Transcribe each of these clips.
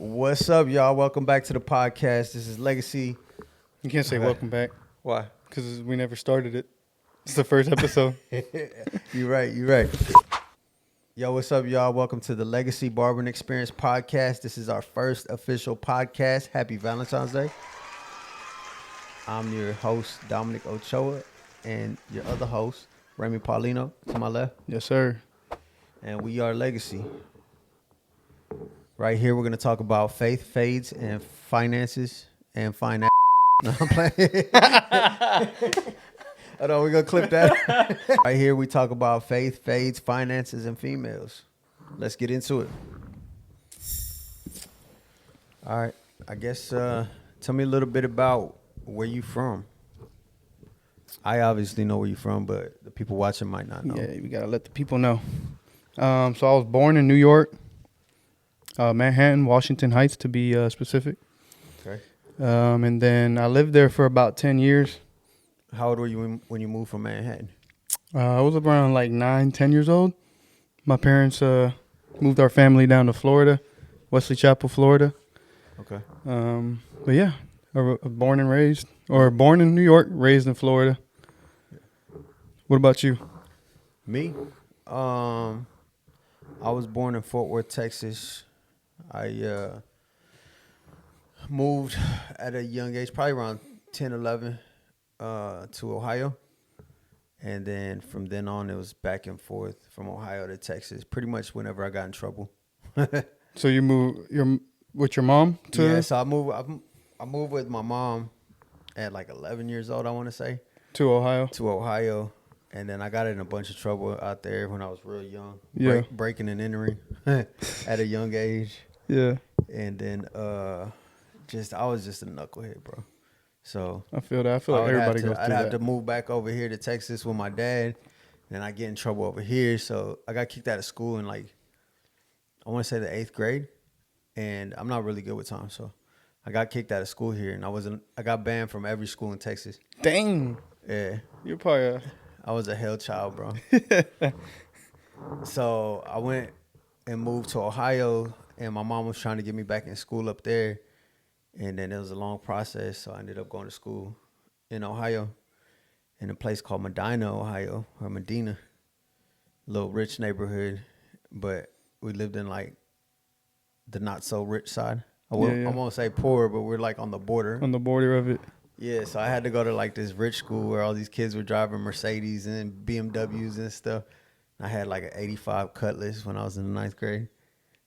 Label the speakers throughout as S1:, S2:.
S1: What's up, y'all? Welcome back to the podcast. This is Legacy.
S2: You can't say welcome back
S1: Why?
S2: because we never started it. It's the first episode.
S1: You're right. Yo, what's up, y'all? Welcome to the Legacy Barbering Experience podcast. This is our first official podcast. Happy Valentine's Day. I'm your host, Dominic Ochoa, and your other host, Raymi Paulino, to my left.
S2: Yes, sir.
S1: And we are Legacy. Right here, we're going to talk about faith, fades, and finances, and finance. No, I'm playing. Hold on, we're going to clip that. Right here, we talk about faith, fades, finances, and females. Let's get into it. All right. I guess tell me a little bit about where you from. I obviously know where you're from, but the people watching might not know.
S2: Yeah, we got to let the people know. So I was born in New York, Manhattan, Washington Heights to be specific.
S1: Okay.
S2: And then I lived there for about 10 years.
S1: How old were you when you moved from Manhattan?
S2: I was around like 9, 10 years old. My parents moved our family down to Florida, Wesley Chapel, Florida.
S1: Okay.
S2: But yeah, born and raised, or born in New York, raised in Florida. What about you?
S1: Me? I was born in Fort Worth, Texas. I moved at a young age, probably around 10, 11, to Ohio. And then from then on, it was back and forth from Ohio to Texas, pretty much whenever I got in trouble.
S2: So you moved with your mom to?
S1: Yeah, so I moved with my mom at like 11 years old, I want to say.
S2: To Ohio?
S1: To Ohio. And then I got in a bunch of trouble out there when I was real young.
S2: Yeah.
S1: Breaking and entering at a young age.
S2: Yeah.
S1: And then I was just a knucklehead, bro. So
S2: I feel that. I feel like everybody goes through
S1: I'd
S2: that.
S1: have to move back over here to Texas with my dad. And I get in trouble over here. So I got kicked out of school in like, I want to say the 8th grade. And I'm not really good with time. So I got kicked out of school here. And I got banned from every school in Texas.
S2: Dang.
S1: Yeah.
S2: You're probably
S1: I was a hell child, bro. So I went and moved to Ohio, and my mom was trying to get me back in school up there. And then it was a long process, so I ended up going to school in Ohio, in a place called Medina, Ohio, or Medina. Little rich neighborhood, but we lived in like the not so rich side. I won't say poor, but we're like on the border.
S2: on the border of it.
S1: Yeah, so I had to go to like this rich school where all these kids were driving Mercedes and BMWs and stuff. I had like an 85 Cutlass when I was in the 9th grade,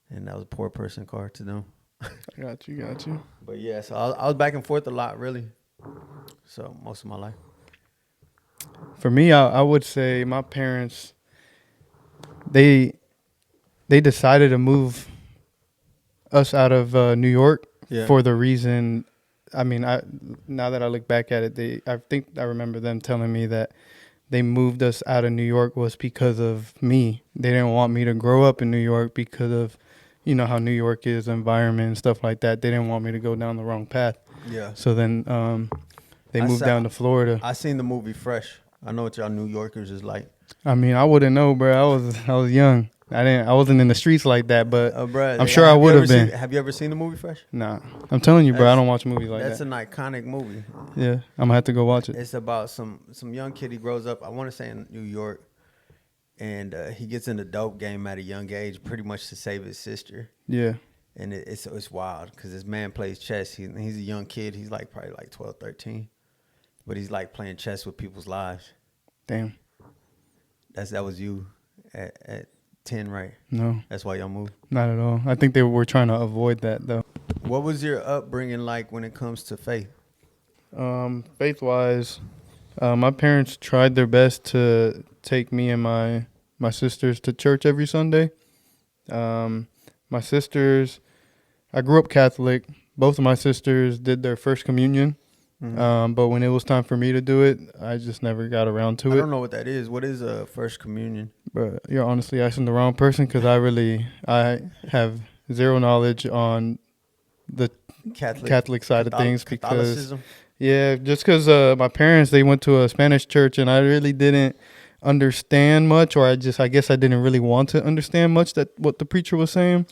S1: and that was a poor person car to them.
S2: Got you.
S1: But yeah, so I was back and forth a lot, really. So most of my life.
S2: For me, I would say my parents, they decided to move us out of New York for the reason. I mean, now that I look back at it, I think I remember them telling me that they moved us out of New York was because of me. They didn't want me to grow up in New York because of, you know, how New York is, environment and stuff like that. They didn't want me to go down the wrong path.
S1: Yeah.
S2: So then they moved down to Florida.
S1: I seen the movie Fresh. I know what y'all New Yorkers is like.
S2: I mean, I wouldn't know, bro. I was young. I wasn't in the streets like that, but
S1: Bro,
S2: I'm sure I would have been.
S1: Have you ever seen the movie Fresh?
S2: Nah, I'm telling you, bro. I don't watch movies like
S1: That's
S2: that.
S1: an iconic movie.
S2: Yeah, I'm gonna have to go watch it.
S1: It's about some young kid. He grows up, I want to say in New York, and he gets in the dope game at a young age, pretty much to save his sister.
S2: Yeah.
S1: And it's wild because this man plays chess. He's a young kid. He's like probably like 12, 13. But he's like playing chess with people's lives.
S2: Damn.
S1: That was you at 10, right?
S2: No.
S1: That's why y'all moved?
S2: Not at all. I think they were trying to avoid that, though.
S1: What was your upbringing like when it comes to faith?
S2: Faith-wise, my parents tried their best to take me and my sisters to church every Sunday. My sisters, I grew up Catholic. Both of my sisters did their first communion. Mm-hmm. But when it was time for me to do it, I just never got around to it.
S1: I don't know what that is. What is a first communion?
S2: But you're honestly asking the wrong person because I have zero knowledge on the Catholic side of things because
S1: Catholicism?
S2: Yeah, just because my parents, they went to a Spanish church and I really didn't understand much, or I guess I didn't really want to understand much that what the preacher was saying.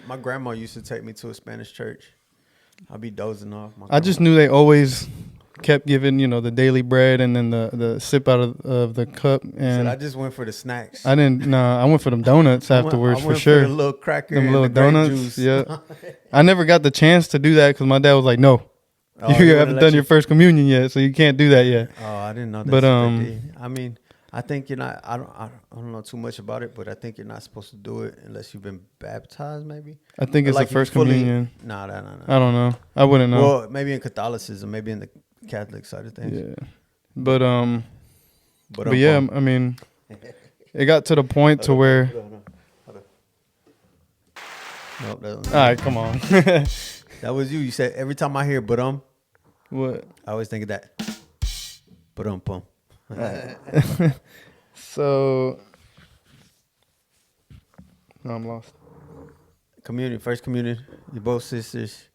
S1: My grandma used to take me to a Spanish church. I'd be dozing off.
S2: I just knew they always kept giving, the daily bread and then the sip out of the cup. And
S1: I just went for the snacks.
S2: I didn't. Nah, I went for them donuts afterwards.
S1: I went
S2: for sure.
S1: For the little cracker,
S2: them
S1: and
S2: little
S1: the grape
S2: donuts.
S1: juice.
S2: Yeah. I never got the chance to do that because my dad was like, "No,
S1: Oh,
S2: you haven't done your first communion yet, so you can't do that yet."
S1: Oh, I didn't know that.
S2: But
S1: I mean, I think you're not. I don't know too much about it, but I think you're not supposed to do it unless you've been baptized. Maybe.
S2: I think it's like the first communion.
S1: No.
S2: I don't know. I wouldn't know.
S1: Well, maybe in Catholicism, maybe in the Catholic side of things.
S2: Yeah. But yeah, I mean, it got to the point to where.
S1: Hold on. Nope,
S2: all right, come on.
S1: That was you. You said every time I hear
S2: what?
S1: I always think of that. Pum.
S2: So, no, I'm lost.
S1: First communion. You're both sisters.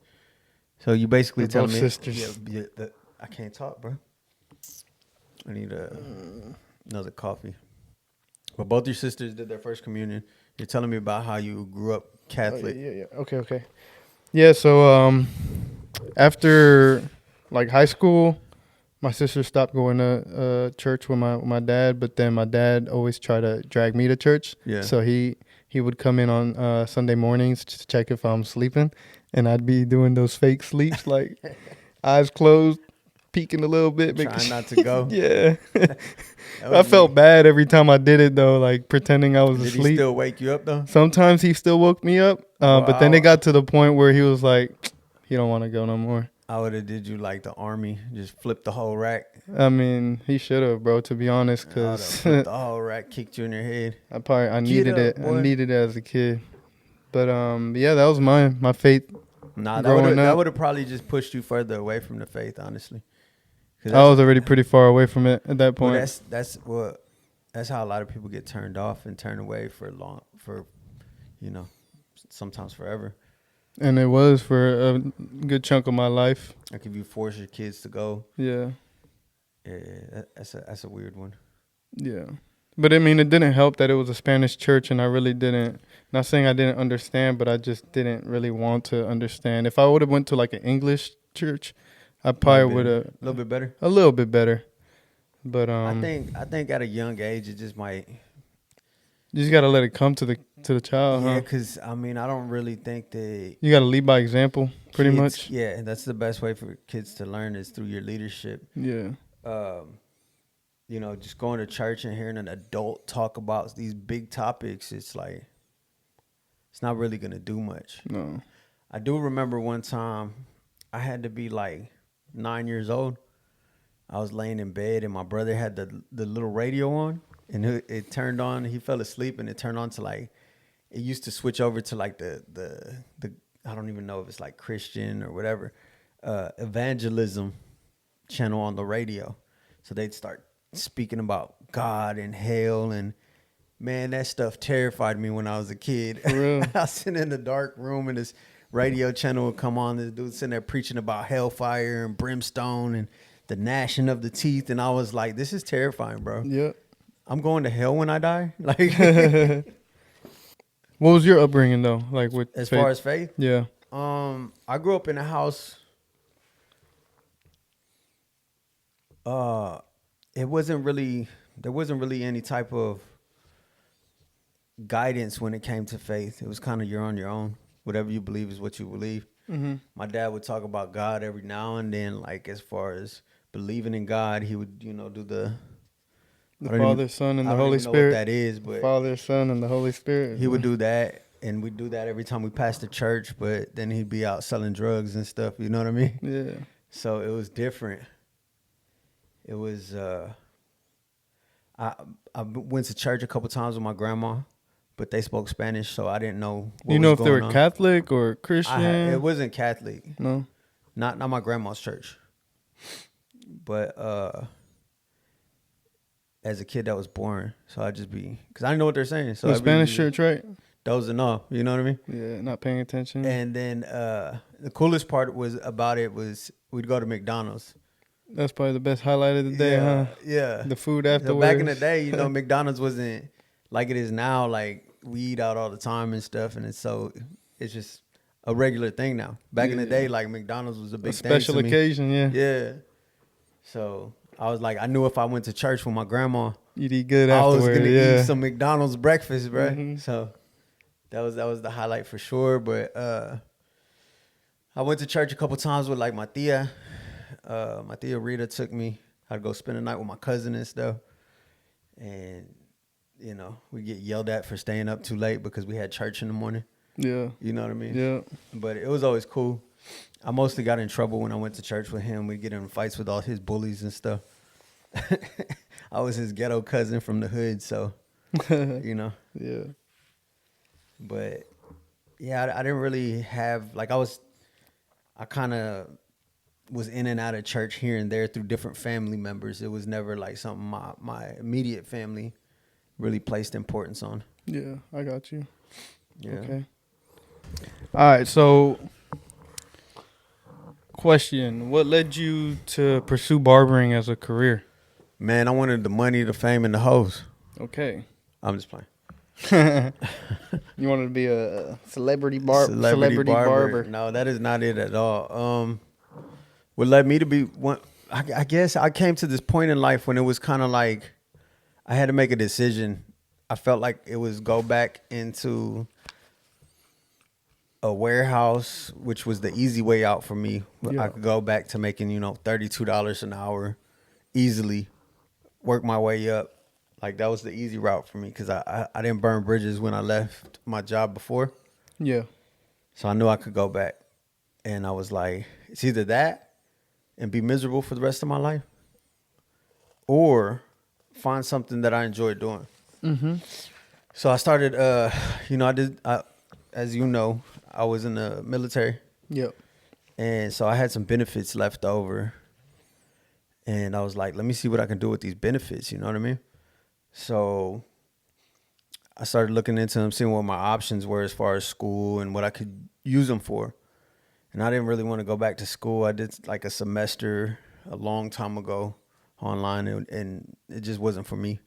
S1: So you basically tell me
S2: sisters.
S1: I can't talk, bro. I need another coffee. But both your sisters did their first communion. You're telling me about how you grew up Catholic.
S2: Oh, yeah. Okay. Yeah, so after like high school, my sister stopped going to church with my dad, but then my dad always tried to drag me to church.
S1: Yeah.
S2: So he would come in on Sunday mornings to check if I'm sleeping, and I'd be doing those fake sleeps, like eyes closed, peeking a little bit.
S1: Trying not to go.
S2: Yeah. I felt bad every time I did it, though, like pretending I was asleep.
S1: Did he still wake you up, though?
S2: Sometimes he still woke me up, but then it got to the point where he was like, he don't want to go no more.
S1: I would have did you like the army, just flip the whole rack.
S2: I mean, he should have, bro, to be honest, because
S1: the whole rack kicked you in your head.
S2: I needed it. Boy. I needed it as a kid. But yeah, that was my faith.
S1: Nah, that would have probably just pushed you further away from the faith, honestly.
S2: I was already pretty far away from it at that point.
S1: Well, that's how a lot of people get turned off and turned away for sometimes forever.
S2: And it was for a good chunk of my life.
S1: Like if you force your kids to go.
S2: Yeah.
S1: Yeah, that's a weird one.
S2: Yeah. But I mean, it didn't help that it was a Spanish church, and I really didn't, not saying I didn't understand, but I just didn't really want to understand. If I would have went to like an English church, I probably would have.
S1: A little bit better?
S2: A little bit better. But
S1: I think at a young age, it just might.
S2: You just got to let it come to the child,
S1: yeah, because, I mean, I don't really think that...
S2: You got to lead by example, pretty much.
S1: Yeah, that's the best way for kids to learn is through your leadership.
S2: Yeah.
S1: Just going to church and hearing an adult talk about these big topics, it's like, it's not really going to do much.
S2: No.
S1: I do remember one time, I had to be like 9 years old. I was laying in bed and my brother had the little radio on. And it turned on. He fell asleep, and it turned on to like. It used to switch over to like the I don't even know if it's like Christian or whatever, evangelism channel on the radio. So they'd start speaking about God and hell, and man, that stuff terrified me when I was a kid.
S2: For real?
S1: I was sitting in the dark room, and this radio channel would come on. This dude sitting there preaching about hellfire and brimstone and the gnashing of the teeth, and I was like, "This is terrifying, bro."
S2: Yeah.
S1: I'm going to hell when I die. Like,
S2: what was your upbringing though? Like with
S1: as
S2: faith?
S1: Far as faith?
S2: Yeah.
S1: I grew up in a house. There wasn't really any type of guidance when it came to faith. It was kind of you're on your own. Whatever you believe is what you believe.
S2: Mm-hmm.
S1: My dad would talk about God every now and then. Like as far as believing in God, he would do the
S2: Father, Son, and the Holy Spirit.
S1: Know what that is, but
S2: Father, Son, and the Holy Spirit.
S1: He would do that, and we'd do that every time we passed the church. But then he'd be out selling drugs and stuff. You know what I mean?
S2: Yeah.
S1: So it was different. It was. I went to church a couple times with my grandma, but they spoke Spanish, so I didn't know.
S2: You know if they were Catholic or Christian?
S1: It wasn't Catholic.
S2: No.
S1: Not my grandma's church, but as a kid, that was boring. So I just because I didn't know what they're saying. So
S2: the Spanish church, right?
S1: Dozing off, you know what I mean?
S2: Yeah, not paying attention.
S1: And then the coolest part was we'd go to McDonald's.
S2: That's probably the best highlight of the day, huh?
S1: Yeah.
S2: The food
S1: So
S2: afterwards.
S1: back in the day, you know, McDonald's wasn't like it is now. Like we eat out all the time and stuff, and it's just a regular thing now. Back in the day, like McDonald's was a big thing
S2: special
S1: to me.
S2: occasion, yeah.
S1: Yeah. So I was like, I knew if I went to church with my grandma,
S2: You'd eat good
S1: I was
S2: afterward,
S1: gonna
S2: yeah.
S1: eat some McDonald's breakfast, bro.
S2: Mm-hmm.
S1: So that was the highlight for sure. But I went to church a couple times with like my tia. My tia Rita took me. I'd go spend the night with my cousin and stuff. And, you know, we get yelled at for staying up too late because we had church in the morning.
S2: Yeah.
S1: You know what I mean?
S2: Yeah.
S1: But it was always cool. I mostly got in trouble when I went to church with him. We'd get in fights with all his bullies and stuff. I was his ghetto cousin from the hood, so, you know.
S2: Yeah.
S1: But, yeah, I didn't really have, like, I kind of was in and out of church here and there through different family members. It was never like something my immediate family really placed importance on.
S2: Yeah, I got you.
S1: Yeah.
S2: Okay. All right, so question, what led you to pursue barbering as a career?
S1: Man, I wanted the money, the fame, and the hoes.
S2: Okay.
S1: I'm just playing.
S2: You wanted to be a celebrity
S1: Celebrity
S2: barber.
S1: No, that is not it at all. What led me to be one, I guess I came to this point in life when it was kind of like I had to make a decision. I felt like it was go back into a warehouse, which was the easy way out for me.
S2: Yeah.
S1: I could go back to making, you know, $32 an hour easily, work my way up. Like that was the easy route for me because I didn't burn bridges when I left my job before.
S2: Yeah.
S1: So I knew I could go back. And I was like, it's either that and be miserable for the rest of my life or find something that I enjoy doing.
S2: Mm-hmm.
S1: So I started, you know, as you know, I was in the military.
S2: Yep.
S1: And so I had some benefits left over. And I was like, let me see what I can do with these benefits. You know what I mean? So I started looking into them, seeing what my options were as far as school and what I could use them for. And I didn't really want to go back to school. I did like a semester a long time ago online, and it just wasn't for me.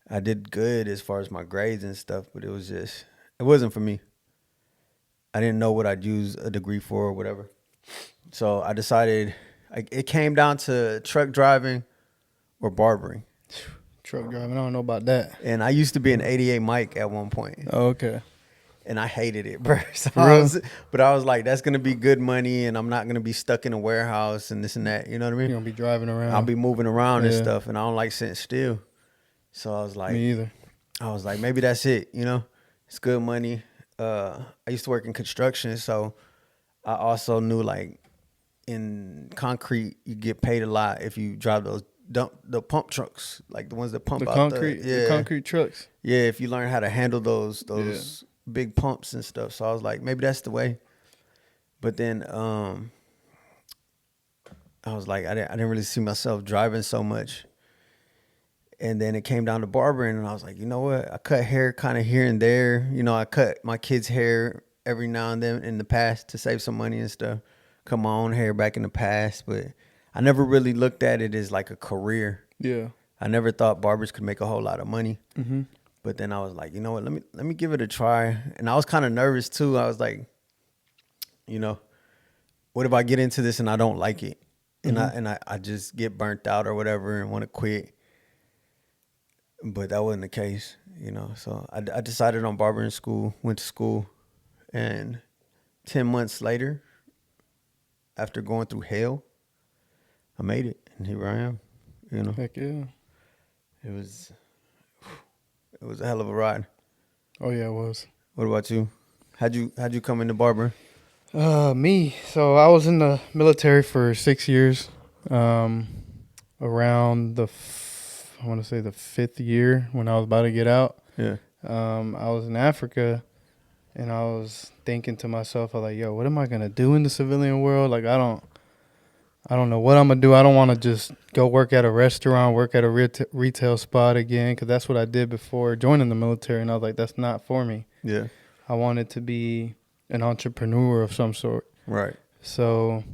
S1: I did good as far as my grades and stuff, but it wasn't for me. I didn't know what I'd use a degree for or whatever. So I decided it came down to truck driving or barbering.
S2: Truck driving, I don't know about that.
S1: And I used to be an 88 mic at one point.
S2: Oh, okay.
S1: And I hated it, bro. So
S2: Really?
S1: I was like, that's going to be good money, and I'm not going to be stuck in a warehouse and this and that. You know what I mean?
S2: You're going to be driving around.
S1: I'll be moving around and stuff, and I don't like sitting still. So I was like,
S2: me either.
S1: I was like, maybe that's it, you know? It's good money. I used to work in construction, so I also knew, like, in concrete, you get paid a lot if you drive the pump trucks, like the ones that pump
S2: The
S1: out
S2: concrete,
S1: the
S2: the concrete trucks.
S1: Yeah, if you learn how to handle those big pumps and stuff. So I was like, maybe that's the way. But then I was like, I didn't really see myself driving so much. And then it came down to barbering, and I was like, you know what? I cut hair kind of here and there. You know, I cut my kids' hair every now and then in the past to save some money and stuff. Cut my own hair back in the past, but I never really looked at it as like a career.
S2: Yeah.
S1: I never thought barbers could make a whole lot of money.
S2: Mm-hmm.
S1: But then I was like, you know what? Let me give it a try. And I was kind of nervous too. I was like, you know, what if I get into this and I don't like it, and I just get burnt out or whatever and want to quit? But that wasn't the case, you know. So I decided on barbering school. Went to school, and 10 months later, after going through hell, I made it, and here I am. You know,
S2: Heck yeah.
S1: it was a hell of a ride.
S2: Oh yeah, it was.
S1: What about you? How'd you come into barbering?
S2: Me. So I was in the military for 6 years. Around I want to say the 5th year when I was about to get out.
S1: Yeah.
S2: I was in Africa, and I was thinking to myself, I was like, yo, what am I gonna do in the civilian world? Like, I don't know what I'm gonna do. I don't want to just go work at a restaurant, work at a retail spot again, because that's what I did before joining the military, and I was like, that's not for me.
S1: Yeah.
S2: I wanted to be an entrepreneur of some sort.
S1: Right.
S2: So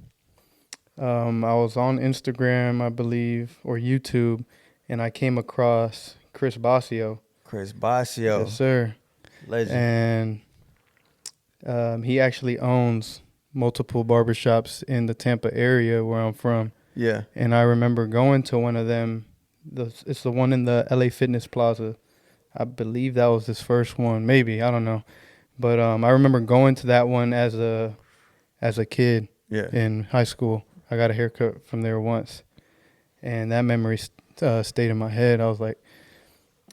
S2: I was on Instagram, I believe, or YouTube, and I came across Chris Basio.
S1: Chris
S2: Yes,
S1: Basio,
S2: sir.
S1: legend.
S2: And he actually owns multiple barbershops in the Tampa area where I'm from.
S1: Yeah.
S2: And I remember going to one of them. It's the one in the LA Fitness Plaza. I believe that was his first one. Maybe, I don't know. But I remember going to that one as a kid
S1: Yeah.
S2: in high school. I got a haircut from there once, and that memory stayed in my head. I was like,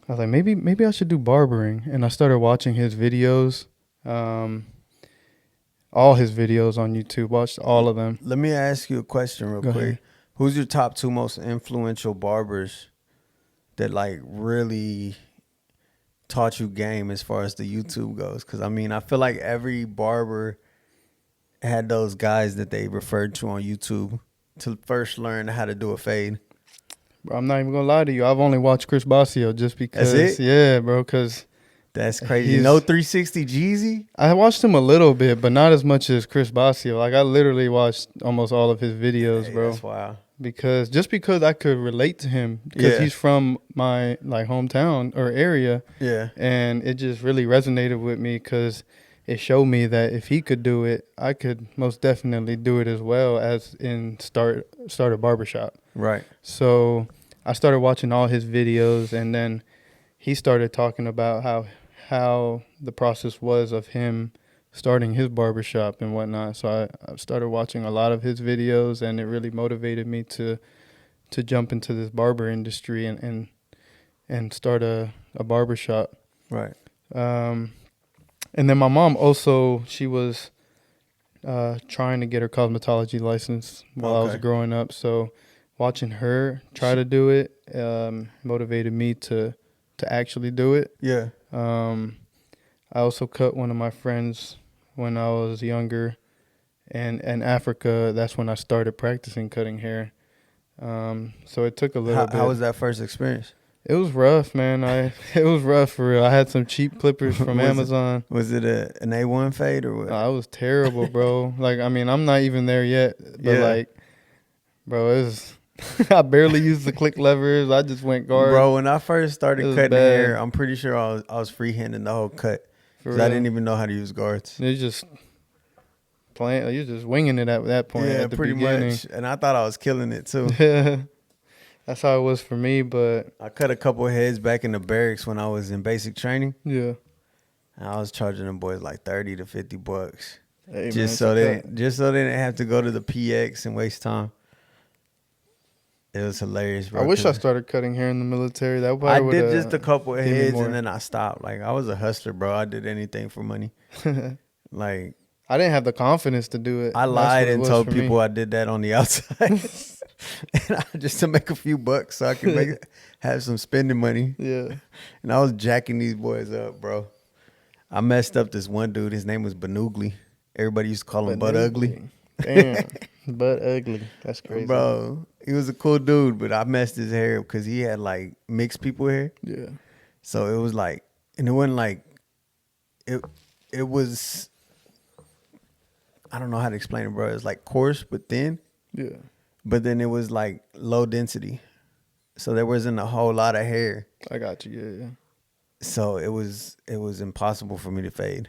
S2: maybe I should do barbering, and I started watching his videos, all his videos on YouTube. Watched all of them.
S1: Let me ask you a question real
S2: Go
S1: quick.
S2: ahead.
S1: Who's your top 2 most influential barbers that like really taught you game as far as the YouTube goes? Because I mean, I feel like every barber had those guys that they referred to on YouTube to first learn how to do a fade.
S2: Bro, I'm not even gonna lie to you. I've only watched Chris Basio just because.
S1: That's it?
S2: Yeah, bro. Because
S1: That's crazy. No 360 Jeezy?
S2: I watched him a little bit, but not as much as Chris Basio. Like I literally watched almost all of his videos,
S1: Hey,
S2: bro.
S1: that's wild.
S2: Because I could relate to him because he's from my like hometown or area,
S1: Yeah.
S2: and it just really resonated with me because it showed me that if he could do it, I could most definitely do it as well as in start a barbershop.
S1: Right.
S2: So I started watching all his videos, and then he started talking about how the process was of him starting his barbershop and whatnot. So I started watching a lot of his videos, and it really motivated me to jump into this barber industry and start a barbershop.
S1: Right.
S2: And then my mom also, she was trying to get her cosmetology license while I was growing up. So watching her try to do it motivated me to actually do it.
S1: Yeah.
S2: I also cut one of my friends when I was younger, and in Africa, that's when I started practicing cutting hair. So it took a little bit.
S1: How was that first experience?
S2: It was rough, man. It was rough for real. I had some cheap clippers from Amazon.
S1: Was it an A1 fade or what?
S2: I was terrible, bro. Like, I mean, I'm not even there yet, but like, bro, it was. I barely used the click levers. I just went guard.
S1: Bro, when I first started cutting
S2: bad.
S1: hair, I'm pretty sure I was freehanding the whole cut. Because I didn't even know how to use guards.
S2: It's just playing. You're just winging it at that point.
S1: Yeah,
S2: at the
S1: pretty
S2: beginning.
S1: much. And I thought I was killing it too.
S2: Yeah, that's how it was for me. But
S1: I cut a couple of heads back in the barracks when I was in basic training.
S2: Yeah,
S1: and I was charging them boys like $30 to $50,
S2: hey,
S1: just so they didn't have to go to the PX and waste time. It was hilarious, bro.
S2: I wish I started cutting hair in the military. That
S1: I did just a couple of heads and then I stopped. Like I was a hustler, bro. I did anything for money. Like
S2: I didn't have the confidence to do it.
S1: I lied and told people I did that on the outside, and just to make a few bucks so I could have some spending money.
S2: Yeah,
S1: and I was jacking these boys up, bro. I messed up this one dude. His name was Banugli. Everybody used to call him Butt Ugly.
S2: Damn, Butt Ugly. That's crazy,
S1: bro. He was a cool dude, but I messed his hair up because he had like mixed people hair.
S2: Yeah.
S1: So it was like, and it wasn't like, it was, I don't know how to explain it, bro. It was like coarse but thin.
S2: Yeah.
S1: But then it was like low density. So there wasn't a whole lot of hair.
S2: I got you. Yeah.
S1: So it was impossible for me to fade.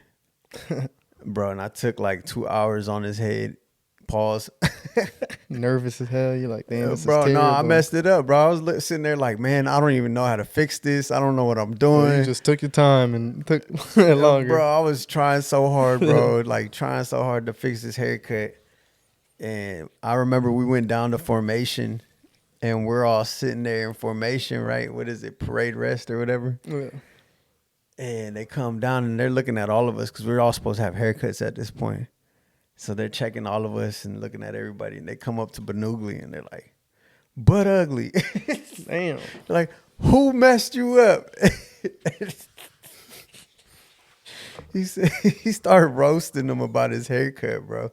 S1: Bro, and I took like 2 hours on his head. Pause.
S2: Nervous as hell. You're like, damn, this
S1: bro,
S2: is terrible.
S1: no, I messed it up, bro. I was sitting there like, man, I don't even know how to fix this. I don't know what I'm doing.
S2: Well, you just took your time and took longer.
S1: Bro, I was trying so hard, bro. Like trying so hard to fix this haircut. And I remember we went down to formation and we're all sitting there in formation, right? What is it? Parade rest or whatever.
S2: Yeah.
S1: And they come down and they're looking at all of us because we're all supposed to have haircuts at this point. So they're checking all of us and looking at everybody. And they come up to Banugli and they're like, Butt Ugly.
S2: Damn.
S1: Like, who messed you up? He said he started roasting them about his haircut, bro.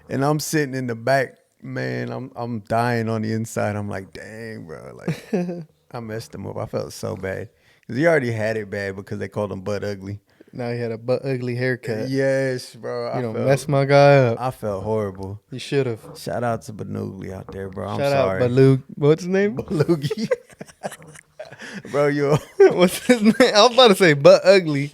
S1: And I'm sitting in the back, man. I'm dying on the inside. I'm like, dang, bro. Like, I messed him up. I felt so bad because he already had it bad because they called him Butt Ugly.
S2: Now he had a butt ugly haircut.
S1: Yes, bro.
S2: You don't mess my guy up.
S1: I felt horrible.
S2: You should have.
S1: Shout out to Banugli out there, bro. I'm
S2: Shout
S1: sorry.
S2: out Balug. What's his name?
S1: Balugi. Bro, you
S2: What's his name? I was about to say butt ugly.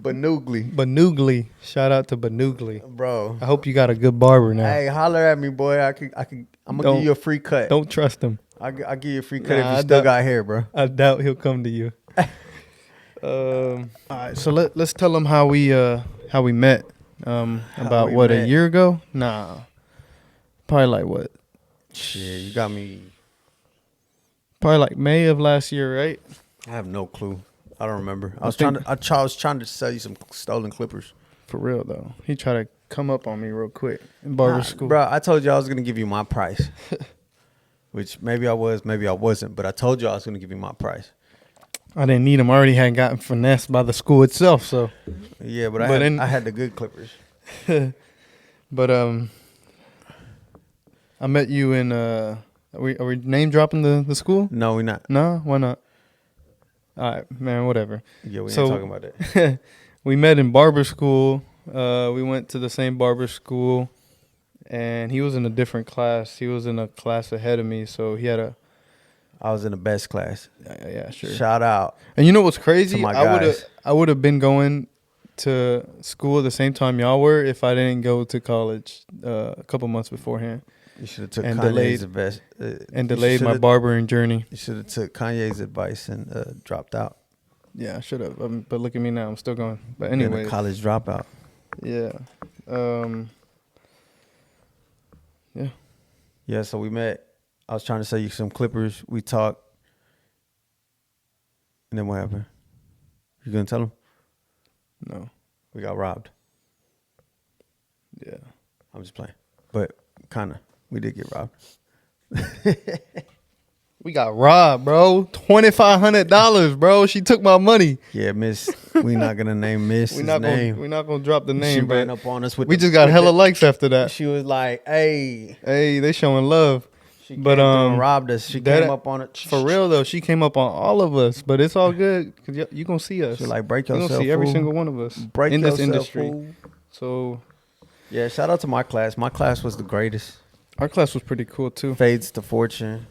S1: Banugli.
S2: Banugli. Shout out to Banugli.
S1: Bro.
S2: I hope you got a good barber now.
S1: Hey, holler at me, boy. I'm gonna give you a free cut.
S2: Don't trust him.
S1: I'll give you a free cut if
S2: Nah,
S1: you still got hair, bro.
S2: I doubt he'll come to you. All right, so let's tell them how we met. About
S1: we
S2: what,
S1: met?
S2: a year ago? Nah, probably like what?
S1: Shit, you got me.
S2: Probably like May of last year, right?
S1: I have no clue. I don't remember. I
S2: I
S1: was
S2: think-
S1: trying to sell you some stolen clippers.
S2: For real though, he tried to come up on me real quick in barber school.
S1: Bro, I told you I was gonna give you my price. Which maybe I was, maybe I wasn't, but I told you I was gonna give you my price.
S2: I didn't need him. I already had gotten finessed by the school itself. So,
S1: Yeah, but
S2: But
S1: I had the good clippers.
S2: but I met you in. Are we name dropping the school?
S1: No, we're not.
S2: No, why not? All right, man. Whatever.
S1: Yeah, we
S2: So-
S1: ain't talking about that.
S2: We met in barber school. We went to the same barber school, and he was in a different class. He was in a class ahead of me, so he had a.
S1: I was in the best class.
S2: Yeah, sure.
S1: Shout out.
S2: And you know what's crazy?
S1: To my
S2: I
S1: guys.
S2: would have been going to school at the same time y'all were if I didn't go to college a couple months beforehand
S1: You should have took
S2: And
S1: Kanye's
S2: delayed-
S1: advice.
S2: and delayed my barbering journey.
S1: You should have took Kanye's advice and dropped out.
S2: Yeah, I should have. But look at me now. I'm still going. But
S1: Been a
S2: anyway,
S1: college dropout.
S2: yeah. Yeah.
S1: Yeah, so we met. I was trying to sell you some clippers. We talked. And then what happened? You gonna tell him?
S2: No.
S1: We got robbed.
S2: Yeah.
S1: I'm just playing. But kinda. We did get robbed.
S2: We got robbed, bro. $2,500, bro. She took my money.
S1: Yeah, Miss. We not gonna name Miss's name.
S2: We're not gonna drop the
S1: She
S2: name.
S1: ran
S2: But
S1: up on us with
S2: we
S1: the-
S2: just got
S1: with
S2: hella
S1: the-
S2: likes after that.
S1: She was like, hey.
S2: Hey, they showing love.
S1: She
S2: But,
S1: came through and robbed us. She
S2: that-
S1: came up on it.
S2: For real though, she came up on all of us, but it's all good because you gonna see us.
S1: She like, break
S2: You
S1: yourself,
S2: gonna see every
S1: fool.
S2: single one of us
S1: Break
S2: in this
S1: yourself,
S2: industry.
S1: fool.
S2: So
S1: Yeah, shout out to my class. My class was the greatest.
S2: our class was pretty cool too.
S1: Fades to fortune.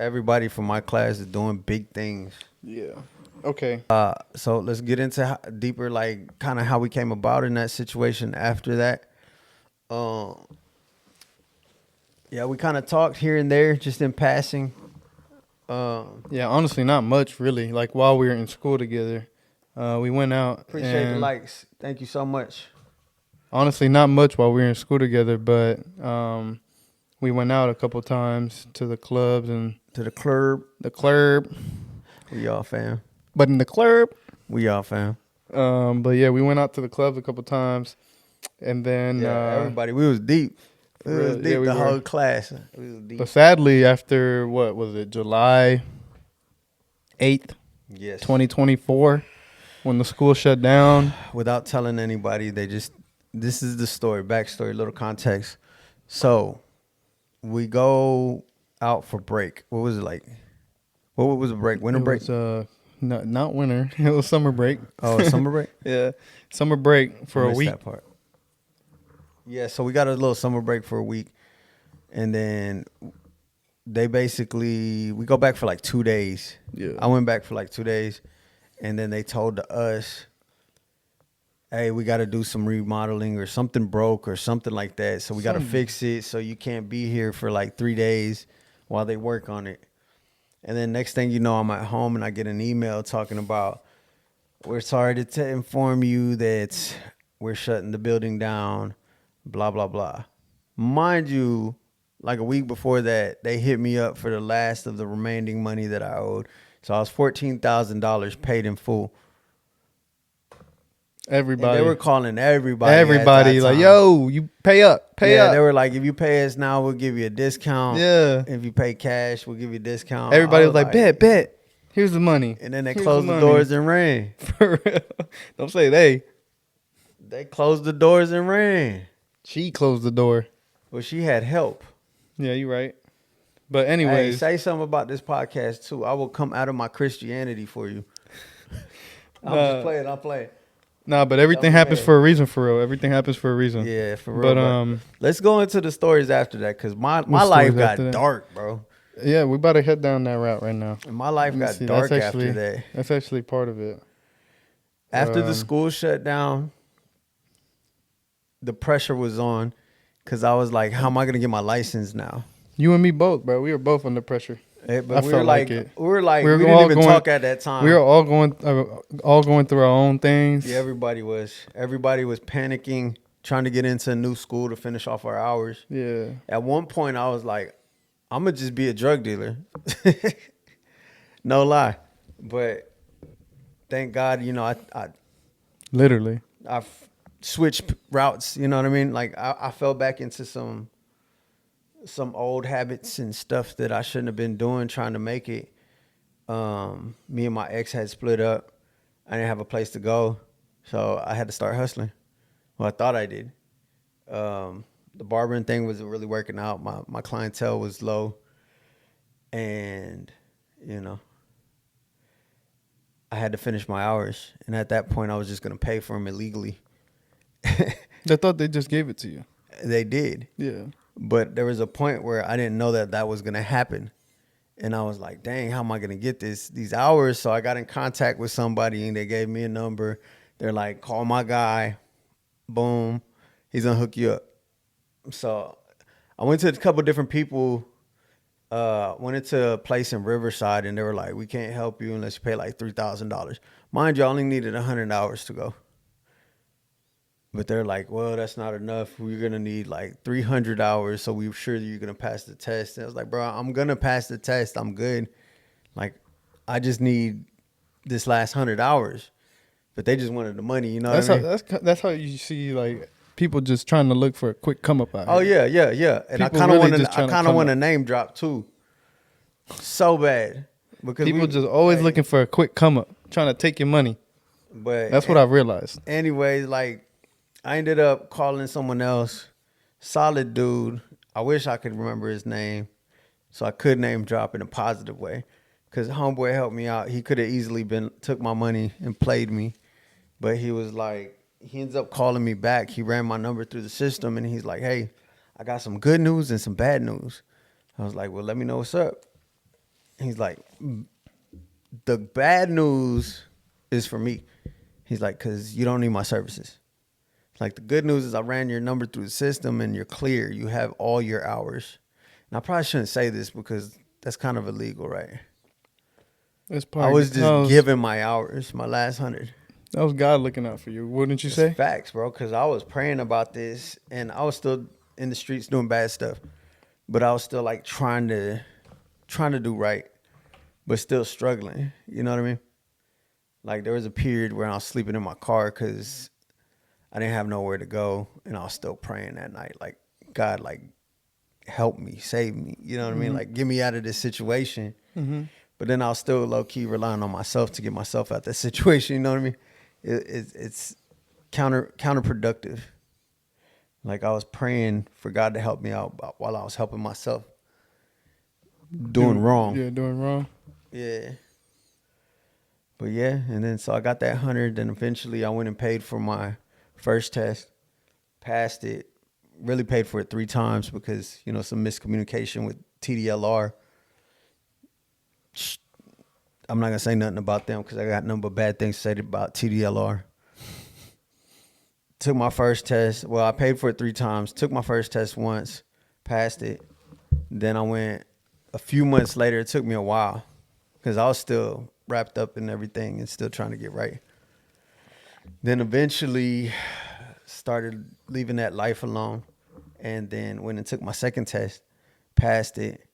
S1: Everybody from my class is doing big things.
S2: Yeah. Okay.
S1: So let's get into deeper, like kind of how we came about in that situation after that. Yeah, we kind of talked here and there, just in passing.
S2: Yeah, honestly, not much really. Like while we were in school together, we went out.
S1: Appreciate the
S2: and
S1: likes. Thank you so much.
S2: Honestly, not much while we were in school together, but we went out a couple times to the clubs and
S1: To the club,
S2: the club.
S1: we all fam.
S2: But in the club,
S1: We all fam.
S2: but yeah, we went out to the clubs a couple times, and then
S1: Yeah, everybody, we was deep. We was
S2: Really?
S1: deep.
S2: Yeah, we
S1: the
S2: were.
S1: whole class. We was deep.
S2: But sadly, after what was it, July 8th,
S1: Yes.
S2: 2024, when the school shut down.
S1: Without telling anybody, this is the story, backstory, little context. So we go out for break. What was it like? What was the break? Winter
S2: It
S1: break?
S2: was, not winter. It was summer break.
S1: Oh, summer break?
S2: Yeah, summer break for
S1: I
S2: a
S1: missed
S2: week.
S1: that part. Yeah, so we got a little summer break for a week. And then we go back for like 2 days.
S2: Yeah.
S1: I went back for like 2 days. And then they told us, hey, we got to do some remodeling or something broke or something like that. So we got to fix it. So you can't be here for like 3 days while they work on it. And then next thing you know, I'm at home and I get an email talking about, we're sorry to inform you that we're shutting the building down, blah, blah, blah. Mind you, like a week before that, they hit me up for the last of the remaining money that I owed. So I was $14,000 paid in full.
S2: Everybody.
S1: And they were calling everybody.
S2: Everybody
S1: at that
S2: like,
S1: time.
S2: yo, you pay up. Pay
S1: yeah,
S2: up.
S1: they were like, if you pay us now, we'll give you a discount.
S2: Yeah.
S1: If you pay cash, we'll give you a discount.
S2: Everybody
S1: I
S2: was like, bet. Here's the money.
S1: And then they
S2: Here's
S1: closed the
S2: money.
S1: doors and ran.
S2: For real. Don't say they.
S1: They closed the doors and ran.
S2: She closed the door.
S1: Well, she had help.
S2: Yeah, you're right. But
S1: Hey,
S2: anyways,
S1: say something about this podcast too. I will come out of my Christianity for you. I'm just playing.
S2: Nah, but everything happens for a reason, for real. Everything happens for a reason.
S1: Yeah, for real.
S2: But
S1: let's go into the stories after that, because my
S2: What
S1: life
S2: stories
S1: got
S2: after that?
S1: dark, bro.
S2: yeah, we about to head down that route right now.
S1: And my life
S2: Let me
S1: got
S2: see.
S1: dark after that.
S2: That's actually part of it.
S1: After the school shut down, the pressure was on, because I was like, how am I going to get my license now?
S2: You and me both, bro. We were both under pressure.
S1: But
S2: I
S1: we
S2: felt
S1: were like,
S2: it.
S1: we didn't
S2: all
S1: even talk at that time.
S2: We were all going through our own things.
S1: Yeah, everybody was panicking, trying to get into a new school to finish off our hours.
S2: Yeah.
S1: At one point, I was like, I'm gonna just be a drug dealer. No lie. But thank God, I
S2: Literally.
S1: switched routes. You know what I mean? Like I fell back into some old habits and stuff that I shouldn't have been doing, trying to make it. Me and my ex had split up. I didn't have a place to go, so I had to start hustling. Well, I thought I did. The barbering thing wasn't really working out. My clientele was low, and I had to finish my hours. And at that point, I was just gonna pay for them illegally.
S2: They thought they just gave it to you.
S1: They did.
S2: Yeah.
S1: But there was a point where I didn't know that was gonna happen. And I was like, dang, how am I going to get these hours? So I got in contact with somebody, and they gave me a number. They're like, call my guy. Boom. He's going to hook you up. So I went to a couple different people. Went into a place in Riverside, and they were like, we can't help you unless you pay like $3,000. Mind you, I only needed 100 hours to go. But they're like, well, that's not enough. We're going to need like 300 hours. So we're sure that you're going to pass the test. And I was like, bro, I'm going to pass the test. I'm good. Like, I just need this last 100 hours. But they just wanted the money. You know what I mean?
S2: That's how you see, like, people just trying to look for a quick come up out
S1: Oh,
S2: here.
S1: yeah. And
S2: people
S1: I kind of
S2: really
S1: want to name drop too. So bad. Because
S2: people just always looking for a quick come up, trying to take your money.
S1: But
S2: that's what I realized.
S1: Anyways, like, I ended up calling someone else, solid dude. I wish I could remember his name so I could name drop in a positive way, because homeboy helped me out. He could have easily took my money and played me, but he was like, he ends up calling me back. He ran my number through the system, and he's like, hey, I got some good news and some bad news. I was like, well, let me know what's up. He's like, the bad news is for me. He's like, because you don't need my services. Like, the good news is I ran your number through the system and you're clear. You have all your hours. And I probably shouldn't say this because that's kind of illegal, right? I was just giving my hours, my last 100.
S2: That was God looking out for you, wouldn't you say?
S1: Facts, bro, because I was praying about this, and I was still in the streets doing bad stuff. But I was still, like, trying to do right, but still struggling. You know what I mean? Like, there was a period where I was sleeping in my car because I didn't have nowhere to go, and I was still praying that night. Like, God, like, help me, save me. You know what I mean? Like, get me out of this situation. Mm-hmm. But then I was still low-key relying on myself to get myself out of that situation. You know what I mean? It's counterproductive. Like, I was praying for God to help me out while I was helping myself. Doing wrong.
S2: Yeah, doing wrong.
S1: Yeah. But yeah, and then so I got that 100, then eventually I went and paid for my first test, passed it, really paid for it 3 times because, some miscommunication with TDLR. I'm not going to say nothing about them because I got nothing but bad things to say about TDLR. Took my first test. Well, I paid for it 3 times. Took my first test once, passed it. Then I went a few months later. It took me a while because I was still wrapped up in everything and still trying to get right. Then eventually started leaving that life alone, and then went and took my second test, passed it,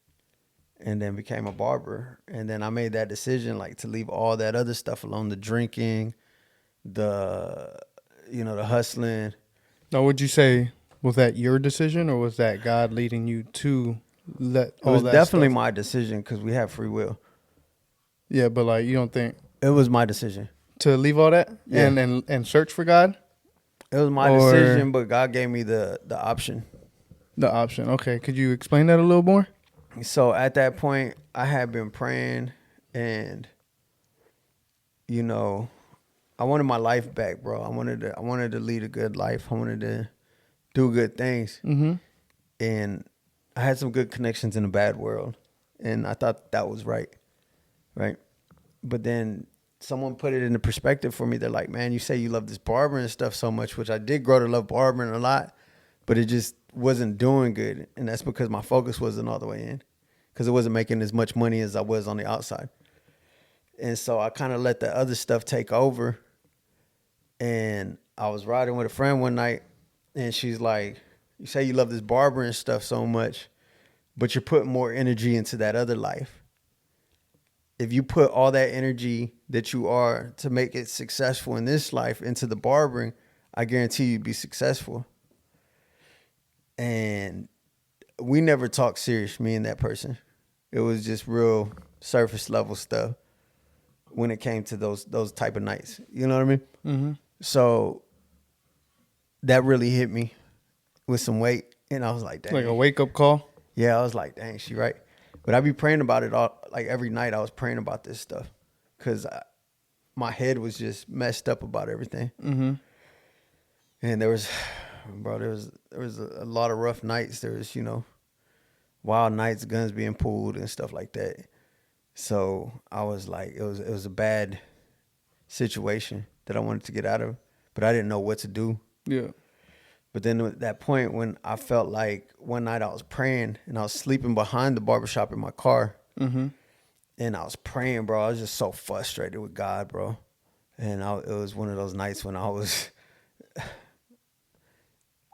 S1: and then became a barber. And then I made that decision, like, to leave all that other stuff alone, the drinking, the hustling.
S2: Now, would you say, was that your decision, or was that God leading you to let all that?
S1: It was definitely my decision because we have free will.
S2: Yeah, but like, you don't think
S1: it was my decision
S2: to leave all that and search for God?
S1: It was my decision, but God gave me the option.
S2: The option. Okay. Could you explain that a little more?
S1: So at that point, I had been praying, and I wanted my life back, bro. I wanted to lead a good life. I wanted to do good things.
S2: Mm-hmm.
S1: And I had some good connections in a bad world. And I thought that was right. Right. But then someone put it into perspective for me. They're like, man, you say you love this barbering stuff so much, which I did grow to love barbering a lot, but it just wasn't doing good. And that's because my focus wasn't all the way in, because it wasn't making as much money as I was on the outside. And so I kind of let the other stuff take over. And I was riding with a friend one night, and she's like, you say you love this barbering stuff so much, but you're putting more energy into that other life. If you put all that energy that you are to make it successful in this life into the barbering, I guarantee you'd be successful. And we never talked serious, me and that person. It was just real surface level stuff when it came to those type of nights. You know what I mean?
S2: Mm-hmm.
S1: So that really hit me with some weight. And I was like, dang.
S2: Like a wake up call.
S1: Yeah, I was like, dang, she right. But I be praying about it all. Like every night I was praying about this stuff, because my head was just messed up about everything.
S2: Mm-hmm.
S1: And there was a lot of rough nights. There was, wild nights, guns being pulled and stuff like that. So I was like, it was a bad situation that I wanted to get out of, but I didn't know what to do.
S2: Yeah.
S1: But then at that point when I felt like one night I was praying and I was sleeping behind the barbershop in my car,
S2: Mm-hmm.
S1: and I was praying, bro. I was just so frustrated with God, bro. And it was one of those nights when I was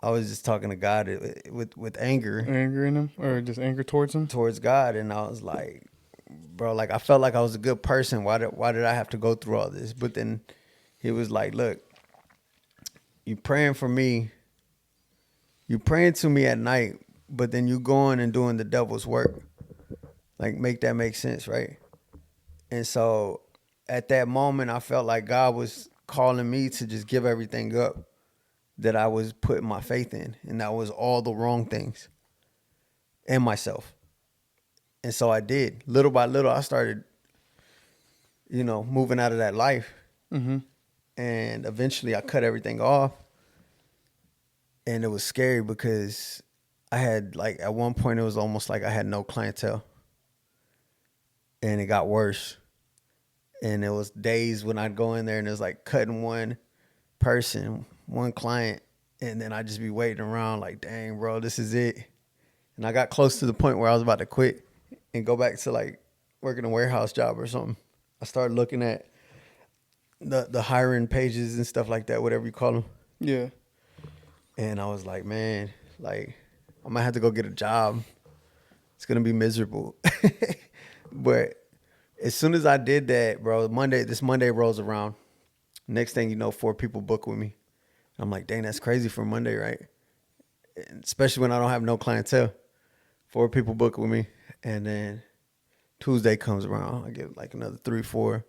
S1: just talking to God with anger.
S2: Anger in him, or just anger towards him?
S1: Towards God. And I was like, bro, like I felt like I was a good person. Why did I have to go through all this? But then he was like, look, you praying for me. You praying to me at night, but then you going and doing the devil's work. Like, make that make sense, right? And so at that moment, I felt like God was calling me to just give everything up that I was putting my faith in. And that was all the wrong things, and myself. And so I did. Little by little, I started, moving out of that life.
S2: Mm-hmm.
S1: And eventually I cut everything off. And it was scary because I had, like, at one point, it was almost like I had no clientele. And it got worse. And it was days when I'd go in there and it was like cutting one person, one client. And then I'd just be waiting around like, dang, bro, this is it. And I got close to the point where I was about to quit and go back to like working a warehouse job or something. I started looking at the hiring pages and stuff like that, whatever you call them.
S2: Yeah.
S1: And I was like, man, like, I might have to go get a job. It's going to be miserable. But as soon as I did that, bro, this Monday rolls around. Next thing you know, 4 people book with me. I'm like, dang, that's crazy for Monday, right? And especially when I don't have no clientele. 4 people book with me. And then Tuesday comes around, I get like another 3, 4.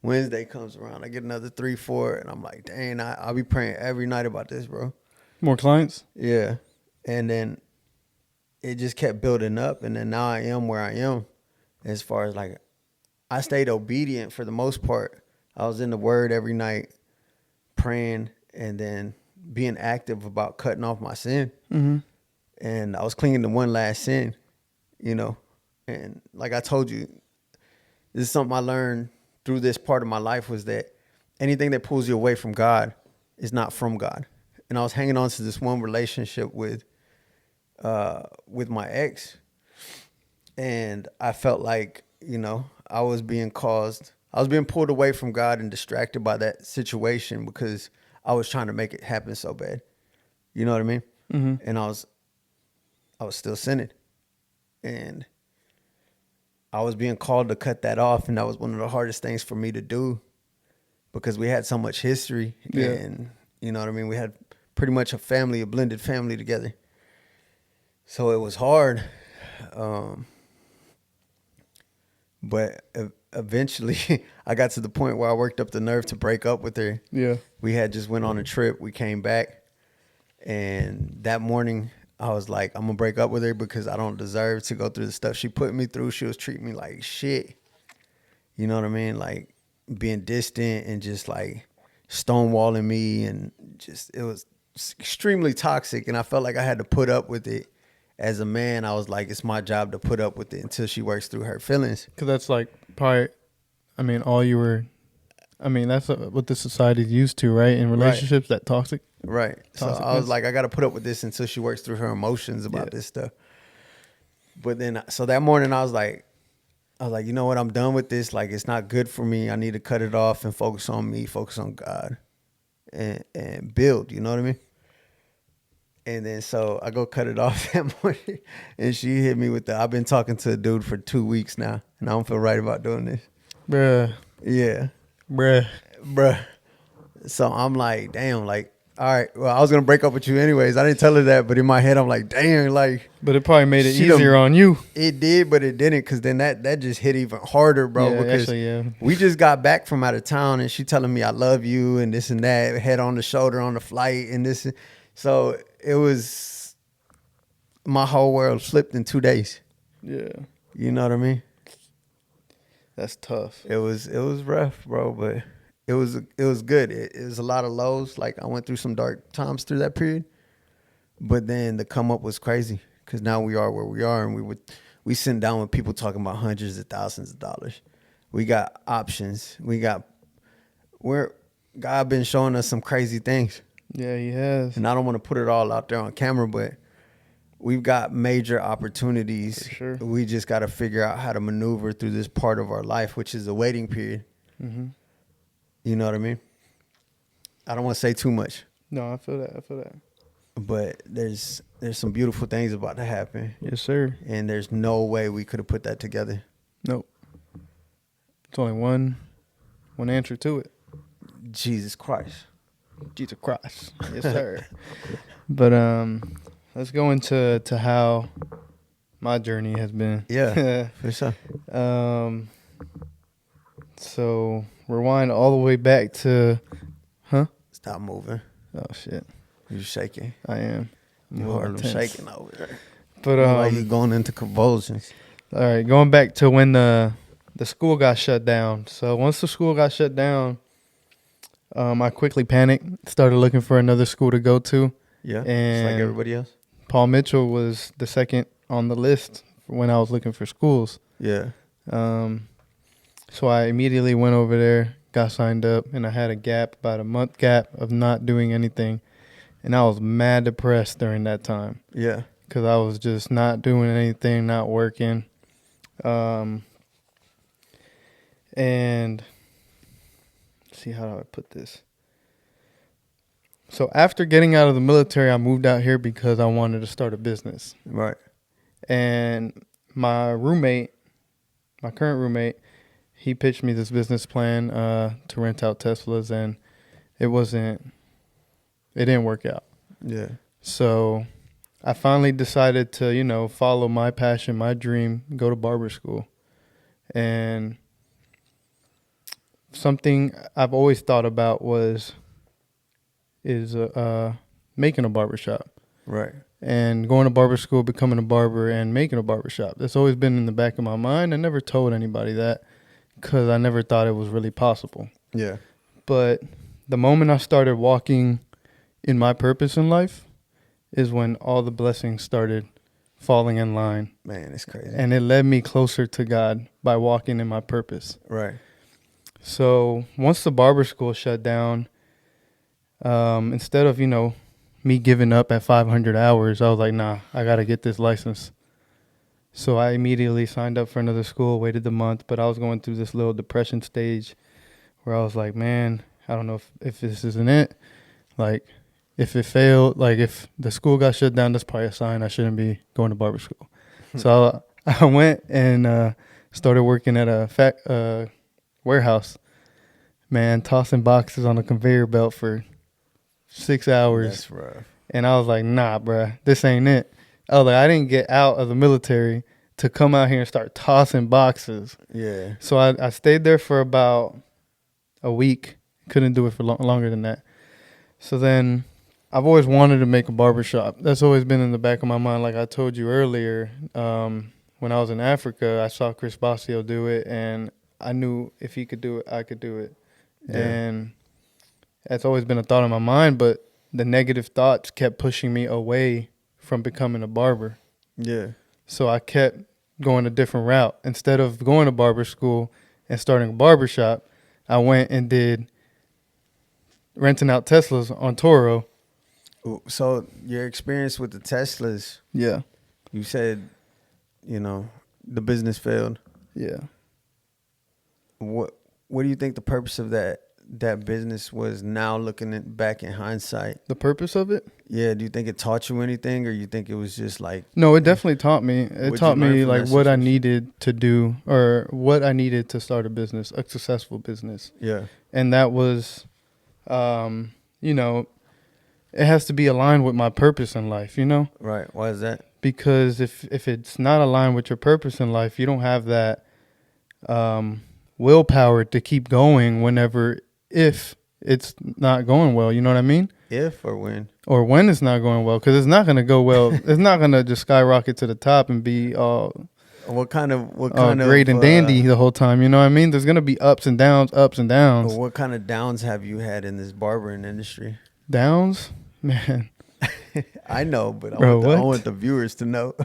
S1: Wednesday comes around, I get another 3, 4. And I'm like, dang, I'll be praying every night about this, bro.
S2: More clients?
S1: Yeah. And then it just kept building up. And then now I am where I am, as far as like, I stayed obedient for the most part. I was in the word every night, praying, and then being active about cutting off my sin.
S2: Mm-hmm.
S1: And I was clinging to one last sin, And like I told you, this is something I learned through this part of my life, was that anything that pulls you away from God is not from God. And I was hanging on to this one relationship with my ex. And I felt like, I was being pulled away from God and distracted by that situation because I was trying to make it happen so bad. You know what I mean?
S2: Mm-hmm.
S1: And I was still sinning. And I was being called to cut that off. And that was one of the hardest things for me to do, because we had so much history.
S2: Yeah.
S1: And you know what I mean? We had pretty much a blended family together. So it was hard. But eventually I got to the point where I worked up the nerve to break up with her.
S2: Yeah.
S1: We had just went on a trip. We came back. And that morning I was like, I'm going to break up with her because I don't deserve to go through the stuff she put me through. She was treating me like shit. You know what I mean? Like being distant and just like stonewalling me, and just it was extremely toxic. And I felt like I had to put up with it. As a man, I was like, it's my job to put up with it until she works through her feelings.
S2: Because that's like probably, I mean, all you were. I mean, that's what the society's used to, right? In relationships, that toxic.
S1: Right. So I was like, I got to put up with this until she works through her emotions about this stuff. But then, so that morning I was like, you know what? I'm done with this. Like, it's not good for me. I need to cut it off and focus on me, focus on God, and build. You know what I mean? And then so I go cut it off that morning, and she hit me with I've been talking to a dude for 2 weeks now, and I don't feel right about doing this.
S2: Bruh.
S1: Yeah.
S2: Bruh.
S1: So I'm like, damn, like, all right, well, I was going to break up with you anyways. I didn't tell her that, but in my head, I'm like, damn, like.
S2: But it probably made it easier on you.
S1: It did, but it didn't, because then that just hit even harder, bro.
S2: Yeah,
S1: because
S2: actually,
S1: we just got back from out of town, and she telling me I love you and this and that, head on the shoulder on the flight and this. So it was, my whole world flipped in 2 days.
S2: Yeah.
S1: You know what I mean?
S2: That's tough.
S1: It was rough, bro, but it was good. It was a lot of lows. Like, I went through some dark times through that period, but then the come up was crazy, because now we are where we are, and we sitting down with people talking about hundreds of thousands of dollars. We got options. God been showing us some crazy things.
S2: Yeah, he has.
S1: And I don't want to put it all out there on camera, but we've got major opportunities.
S2: For sure.
S1: We just got to figure out how to maneuver through this part of our life, which is the waiting period.
S2: Mm-hmm.
S1: You know what I mean? I don't want to say too much.
S2: No, I feel that.
S1: But there's some beautiful things about to happen.
S2: Yes, sir.
S1: And there's no way we could have put that together.
S2: Nope. It's only one answer to it.
S1: Jesus Christ.
S2: Jesus Christ. Yes, sir. But let's go into how my journey has been.
S1: Yeah, for sure.
S2: So rewind all the way back to,
S1: Stop moving.
S2: Oh shit.
S1: You're shaking.
S2: I am.
S1: You're shaking over there.
S2: But
S1: like you're going into convulsions.
S2: All right, going back to when the school got shut down. So once the school got shut down, I quickly panicked, started looking for another school to go to.
S1: Yeah,
S2: and
S1: just like everybody else.
S2: Paul Mitchell was the second on the list when I was looking for schools.
S1: Yeah.
S2: So I immediately went over there, got signed up, and I had about a month gap of not doing anything. And I was mad depressed during that time.
S1: Yeah.
S2: Because I was just not doing anything, not working. And let's see, how do I put this? So after getting out of the military, I moved out here because I wanted to start a business.
S1: Right.
S2: And my current roommate, he pitched me this business plan to rent out Teslas, and it didn't work out.
S1: Yeah.
S2: So I finally decided to, follow my passion, my dream, go to barber school. And something I've always thought about is making a barbershop.
S1: Right.
S2: And going to barber school, becoming a barber, and making a barbershop. That's always been in the back of my mind. I never told anybody that because I never thought it was really possible.
S1: Yeah.
S2: But the moment I started walking in my purpose in life is when all the blessings started falling in line.
S1: Man, it's crazy.
S2: And it led me closer to God by walking in my purpose.
S1: Right.
S2: So once the barber school shut down, instead of, me giving up at 500 hours, I was like, nah, I got to get this license. So I immediately signed up for another school, waited the month, but I was going through this little depression stage where I was like, man, I don't know if this isn't it. Like, if it failed, like if the school got shut down, that's probably a sign I shouldn't be going to barber school. So I went and started working at a warehouse, man, tossing boxes on a conveyor belt for 6 hours.
S1: That's rough.
S2: And I was like, nah, bruh, this ain't it. I was like, I didn't get out of the military to come out here and start tossing boxes.
S1: Yeah.
S2: So I stayed there for about a week. Couldn't do it for longer than that. So then I've always wanted to make a barbershop. That's always been in the back of my mind. Like I told you earlier, when I was in Africa, I saw Chris Basio do it, and I knew if he could do it, I could do it. Yeah. And That's always been a thought in my mind, but the negative thoughts kept pushing me away from becoming a barber.
S1: Yeah.
S2: So I kept going a different route. Instead of going to barber school and starting a barber shop, I went and did renting out Teslas on Toro.
S1: So your experience with the Teslas,
S2: Yeah.
S1: you said, the business failed.
S2: Yeah.
S1: What do you think the purpose of that business was now looking back in hindsight?
S2: The purpose of it?
S1: Yeah, do you think it taught you anything, or you think it was just like...
S2: No, it definitely taught me. It
S1: What'd
S2: taught
S1: you learn
S2: me
S1: from
S2: like
S1: that
S2: what I
S1: situation?
S2: needed to do or what I needed to start a business, a successful business.
S1: Yeah.
S2: And that was, you know, it has to be aligned with my purpose in life, you know?
S1: Right. Why is that?
S2: Because if it's not aligned with your purpose in life, you don't have that willpower to keep going if it's not going well. You know what I mean?
S1: If or when?
S2: Or when it's not going well, because it's not going to go well. It's not going to just skyrocket to the top and be all
S1: What kind of
S2: great and dandy the whole time. You know what I mean? There's going to be ups and downs.
S1: What kind of downs have you had in this barbering industry?
S2: Downs? Man.
S1: I know, but I
S2: Bro,
S1: want the viewers to know.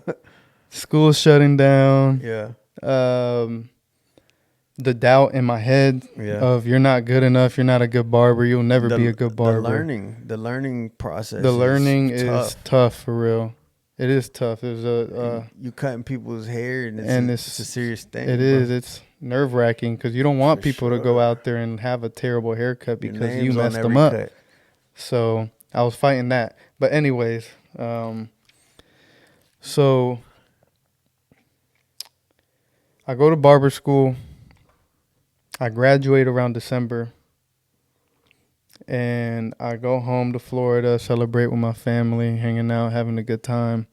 S2: School's shutting down.
S1: Yeah.
S2: The doubt in my head of you're not good enough, you're not a good barber, you'll never be a good barber.
S1: The learning process.
S2: The learning
S1: is
S2: tough for real. It is tough. There's
S1: you cutting people's hair, and it's a serious thing.
S2: It is. It's nerve wracking because you don't want
S1: For
S2: people to go out there and have a terrible haircut because you messed them up.
S1: Cut.
S2: So I was fighting that. But anyways, so I go to barber school. I graduate around December. And I go home to Florida, celebrate with my family, hanging out, having a good time.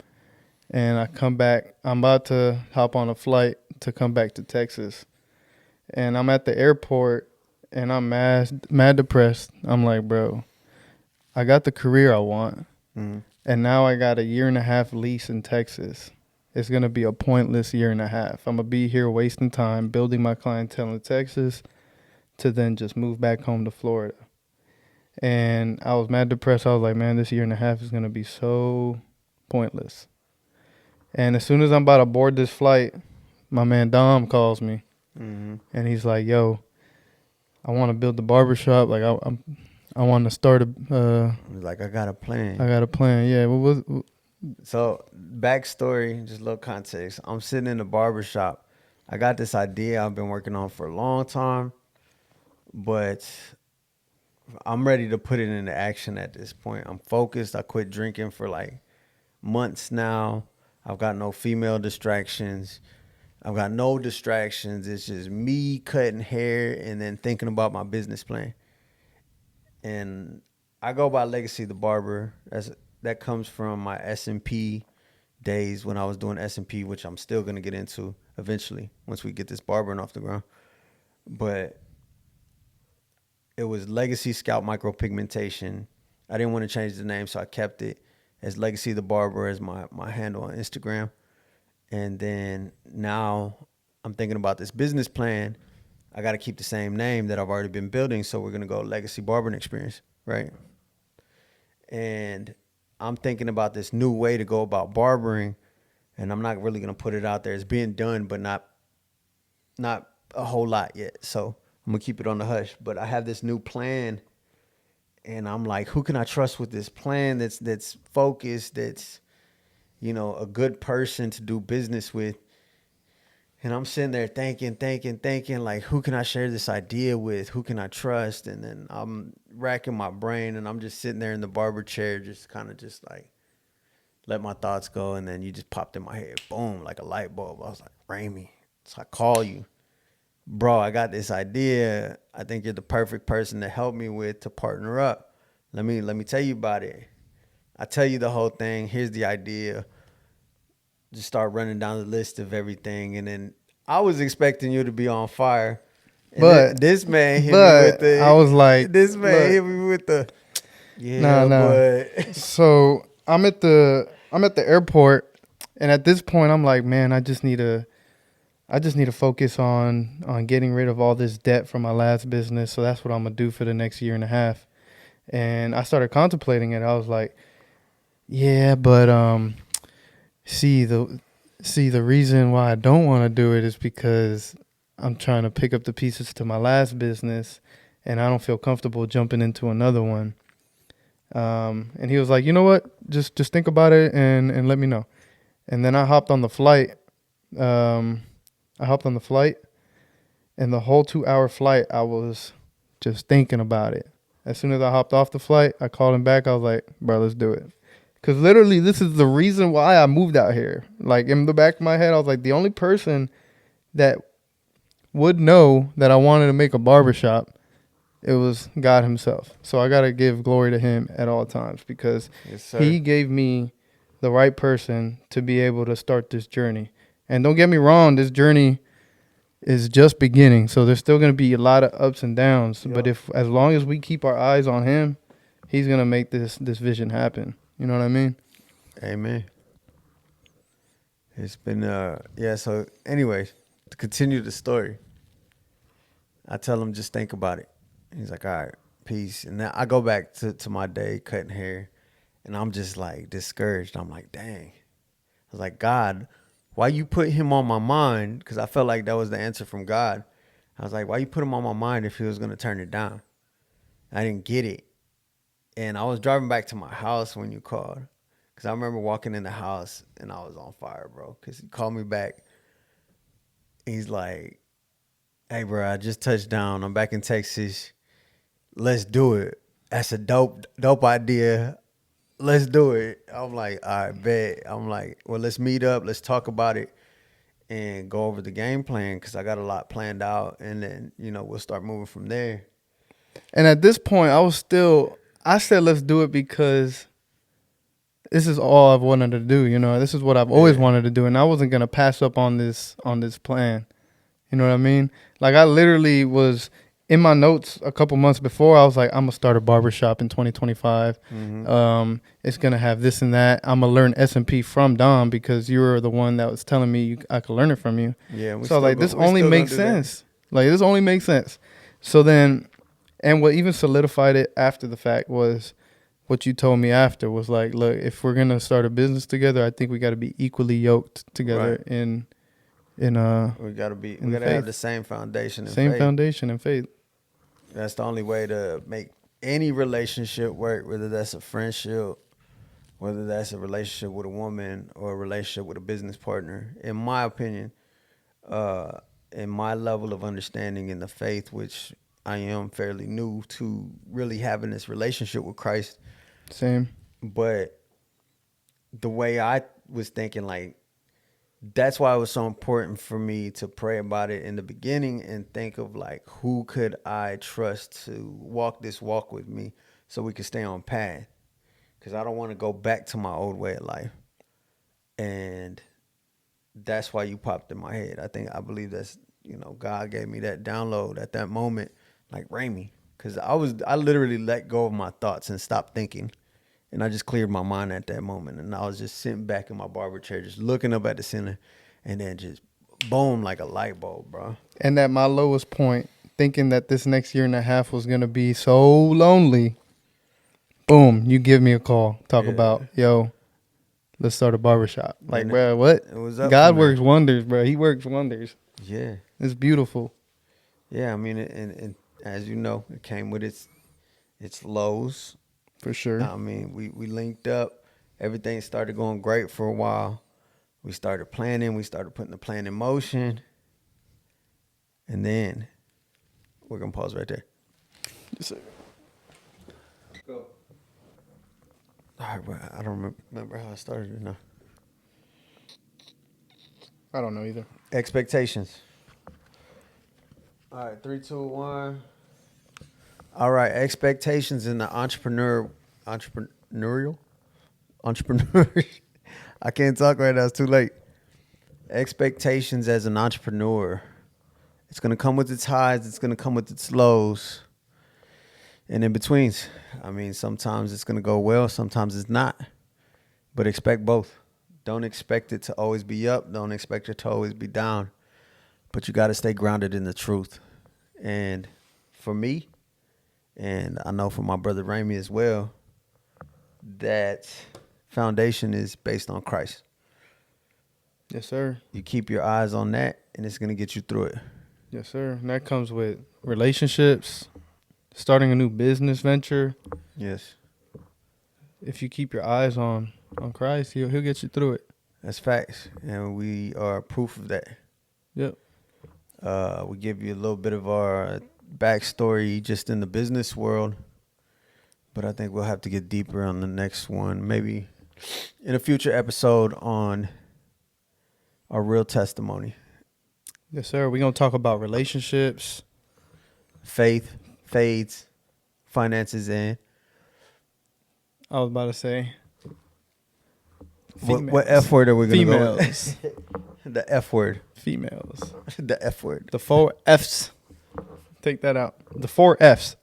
S2: And I come back. I'm about to hop on a flight to come back to Texas. And I'm at the airport, and I'm mad depressed. I'm like, bro, I got the career I want.
S1: Mm-hmm.
S2: And now I got a 1.5 year lease in Texas. It's going to be a pointless 1.5 years. I'm going to be here wasting time, building my clientele in Texas to then just move back home to Florida. And I was mad depressed. I was like, man, this 1.5 years is going to be so pointless. And as soon as I'm about to board this flight, my man Dom calls me.
S1: Mm-hmm.
S2: And he's like, yo, I want to build the barbershop. Like, I want to start
S1: like, I got a plan.
S2: Yeah.
S1: So, backstory, just a little context. I'm sitting in the barbershop. I got this idea I've been working on for a long time, but I'm ready to put it into action at this point. I'm focused. I quit drinking for like months now. I've got no female distractions. I've got no distractions. It's just me cutting hair and then thinking about my business plan. And I go by Legacy the Barber. That comes from my S&P days when I was doing S&P, which I'm still going to get into eventually once we get this barbering off the ground. But it was Legacy Scalp Micropigmentation. I didn't want to change the name, so I kept it as Legacy the Barber as my handle on Instagram. And then now I'm thinking about this business plan. I got to keep the same name that I've already been building, so we're going to go Legacy Barbering Experience, right? And I'm thinking about this new way to go about barbering, and I'm not really going to put it out there. It's being done, but not a whole lot yet. So I'm going to keep it on the hush. But I have this new plan, and I'm like, who can I trust with this plan that's focused, that's, a good person to do business with? And I'm sitting there thinking, like, who can I share this idea with? Who can I trust? And then I'm racking my brain, and I'm just sitting there in the barber chair, just kind of just like let my thoughts go. And then you just popped in my head, boom, like a light bulb. I was like, Raymi. So I call you. Bro, I got this idea. I think you're the perfect person to help me with, to partner up. Let me tell you about it. I tell you the whole thing. Here's the idea. Just start running down the list of everything. And then I was expecting you to be on fire. And
S2: but
S1: this man hit me with the...
S2: I was like...
S1: This man hit me with the... Yeah, but...
S2: So I'm at the airport. And at this point, I'm like, man, I just need to focus on getting rid of all this debt from my last business. So that's what I'm going to do for the next 1.5 years. And I started contemplating it. I was like, yeah, but see the reason why I don't want to do it is because I'm trying to pick up the pieces to my last business, and I don't feel comfortable jumping into another one. And he was like, you know what? Just think about it and let me know. And then I hopped on the flight. Um, I hopped on the flight, and the whole 2 hour flight, I was just thinking about it. As soon as I hopped off the flight, I called him back. I was like, bro, let's do it. Because literally, this is the reason why I moved out here. Like, in the back of my head, I was like, the only person that would know that I wanted to make a barbershop, it was God himself. So I got to give glory to him at all times, because
S1: Yes, sir.
S2: he gave me the right person to be able to start this journey. And don't get me wrong, this journey is just beginning. So there's still going to be a lot of ups and downs.
S1: Yep.
S2: But as long as we keep our eyes on him, he's going to make this vision happen. You know what I mean?
S1: Amen. It's been yeah. So, anyways, to continue the story, I tell him just think about it. He's like, all right, peace. And then I go back to my day cutting hair, and I'm just like discouraged. I'm like, dang. I was like, God, why you put him on my mind? Because I felt like that was the answer from God. I was like, why you put him on my mind if he was gonna turn it down? I didn't get it. And I was driving back to my house when you called. Because I remember walking in the house and I was on fire, bro. Because he called me back. He's like, hey, bro, I just touched down. I'm back in Texas. Let's do it. That's a dope idea. Let's do it. I'm like, all right, bet. I'm like, well, let's meet up. Let's talk about it and go over the game plan, because I got a lot planned out. And then, we'll start moving from there.
S2: And at this point, I said, let's do it because this is all I've wanted to do. You know, this is what I've always wanted to do. And I wasn't going to pass up on this plan. You know what I mean? Like, I literally was in my notes a couple months before. I was like, I'm going to start a barbershop in 2025.
S1: Mm-hmm.
S2: It's going to have this and that. I'm going to learn S&P from Dom, because you were the one that was telling me I could learn it from you.
S1: Yeah.
S2: So like, this only makes sense. Like, this only makes sense. So then, and what even solidified it after the fact was what you told me after, was like, look, if we're going to start a business together, I think we got to be equally yoked together
S1: Right. We gotta have the same foundation and
S2: same
S1: faith.
S2: foundation and faith.
S1: That's the only way to make any relationship work, whether that's a friendship, whether that's a relationship with a woman, or a relationship with a business partner. In my opinion, in my level of understanding in the faith, which I am fairly new to really having this relationship with Christ.
S2: Same.
S1: But the way I was thinking, like, that's why it was so important for me to pray about it in the beginning and think of, like, who could I trust to walk this walk with me so we could stay on path. Because I don't want to go back to my old way of life. And that's why you popped in my head. I believe that's, God gave me that download at that moment, like Raymi. Because I literally let go of my thoughts and stopped thinking. And I just cleared my mind at that moment. And I was just sitting back in my barber chair, just looking up at the ceiling, and then just boom, like a light bulb, bro.
S2: And at my lowest point, thinking that this next year and a half was going to be so lonely, boom, you give me a call. Talk about, yo, let's start a barbershop. Like, bro, what?
S1: It was up
S2: God works wonders, bro. He works wonders.
S1: Yeah.
S2: It's beautiful.
S1: Yeah, I mean, and as you know, it came with its lows.
S2: For sure.
S1: I mean, we linked up. Everything started going great for a while. We started planning. We started putting the plan in motion. And then we're going to pause right there.
S2: Yes, sir.
S1: Go. All right, but I don't remember how I started it now.
S2: I don't know either.
S1: Expectations. All right, 3, 2, 1. All right, expectations in the entrepreneurial. I can't talk right now. It's too late. Expectations as an entrepreneur. It's going to come with its highs. It's going to come with its lows. And in betweens. I mean, sometimes it's going to go well. Sometimes it's not. But expect both. Don't expect it to always be up. Don't expect it to always be down. But you got to stay grounded in the truth. And for me, And I know from my brother Raymi as well, that foundation is based on Christ.
S2: Yes, sir.
S1: You keep your eyes on that, and it's going to get you through it.
S2: Yes, sir. And that comes with relationships, starting a new business venture.
S1: Yes.
S2: If you keep your eyes on Christ, he'll get you through it.
S1: That's facts. And we are proof of that.
S2: Yep.
S1: We give you a little bit of our backstory just in the business world. But I think we'll have to get deeper on the next one. Maybe in a future episode on our real testimony.
S2: Yes, sir. We're going to talk about relationships.
S1: Faith, fades, finances, and
S2: I was about to say.
S1: what F word are we going to go
S2: Females.
S1: with? The F word.
S2: Females.
S1: The F word.
S2: The 4 Fs. Take that out. The 4 Fs.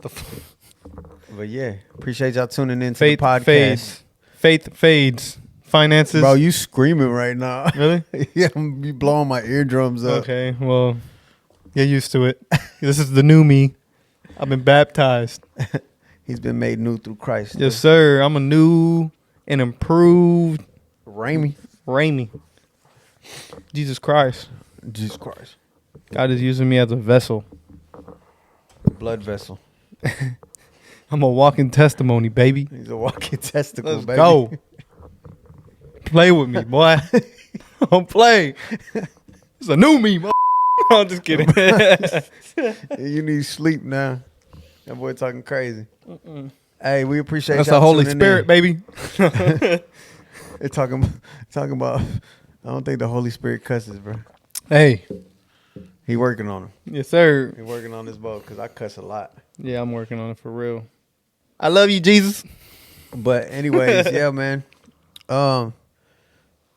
S1: But yeah, appreciate y'all tuning in to
S2: Faith
S1: the podcast.
S2: fades. Faith fades. Finances.
S1: Bro, you screaming right now.
S2: Really?
S1: Yeah, I'm be blowing my eardrums up.
S2: Okay, well, get used to it. This is the new me. I've been baptized.
S1: He's been made new through Christ.
S2: Yes, sir. I'm a new and improved
S1: Raymi.
S2: Raymi. Jesus Christ.
S1: Jesus Christ.
S2: God is using me as a vessel.
S1: Blood vessel.
S2: I'm a walking testimony, baby.
S1: He's a walking testicle,
S2: Let's
S1: baby.
S2: go. Play with me, boy. Don't play. It's a new me, boy. I'm just kidding.
S1: You need sleep now. That boy talking crazy. Hey, we appreciate
S2: That's
S1: y'all
S2: the Holy
S1: tuning
S2: Spirit,
S1: in.
S2: baby.
S1: They're talking about. I don't think the Holy Spirit cusses, bro.
S2: Hey.
S1: He working on him.
S2: Yes, sir.
S1: He working on his boat because I cuss a lot.
S2: Yeah, I'm working on it for real. I love you, Jesus.
S1: But anyways, yeah, man.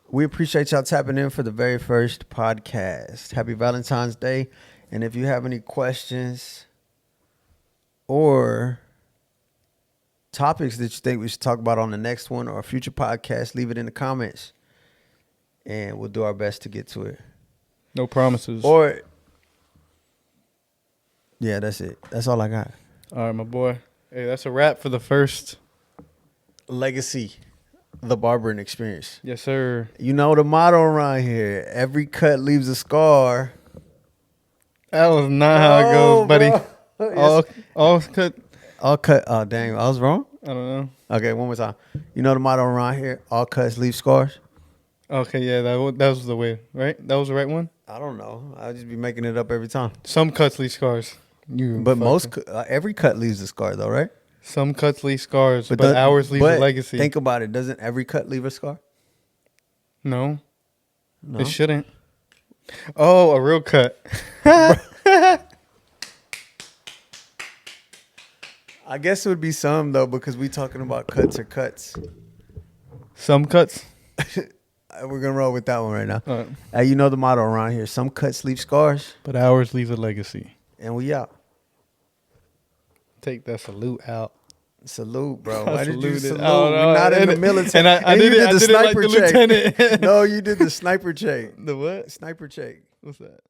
S1: We appreciate y'all tapping in for the very first podcast. Happy Valentine's Day. And if you have any questions or topics that you think we should talk about on the next one or a future podcast, leave it in the comments. And we'll do our best to get to it.
S2: No promises.
S1: Or, yeah, that's it. That's all I got.
S2: All right, my boy. Hey, that's a wrap for the first.
S1: Legacy, the barbering experience.
S2: Yes, sir.
S1: You know the motto around here. Every cut leaves a scar.
S2: That was not how it goes, buddy.
S1: Bro.
S2: All cut.
S1: All cut. Oh, dang. I was wrong?
S2: I don't know.
S1: Okay, one more time. You know the motto around here. All cuts leave scars.
S2: Okay, yeah, that was the way, right? That was the right one?
S1: I don't know. I'll just be making it up every time.
S2: Some cuts leave scars.
S1: But every cut leaves a scar, though, right?
S2: Some cuts leave scars, but ours leaves a legacy.
S1: Think about it. Doesn't every cut leave a scar?
S2: No,
S1: No.
S2: it shouldn't. Oh, a real cut.
S1: I guess it would be some, though, because we talking about cuts or cuts.
S2: Some cuts.
S1: We're going to roll with that one right now.
S2: All right.
S1: You know the motto around here. Some cuts leave scars.
S2: But ours leaves a legacy.
S1: And we out.
S2: Take that salute out.
S1: Salute, bro.
S2: I
S1: Why did you
S2: saluted.
S1: salute?
S2: Oh, no,
S1: We're not in the
S2: and
S1: military.
S2: I
S1: And
S2: did
S1: you
S2: it like the
S1: sniper check.
S2: lieutenant.
S1: No, you did the sniper check.
S2: The what?
S1: Sniper check.
S2: What's that?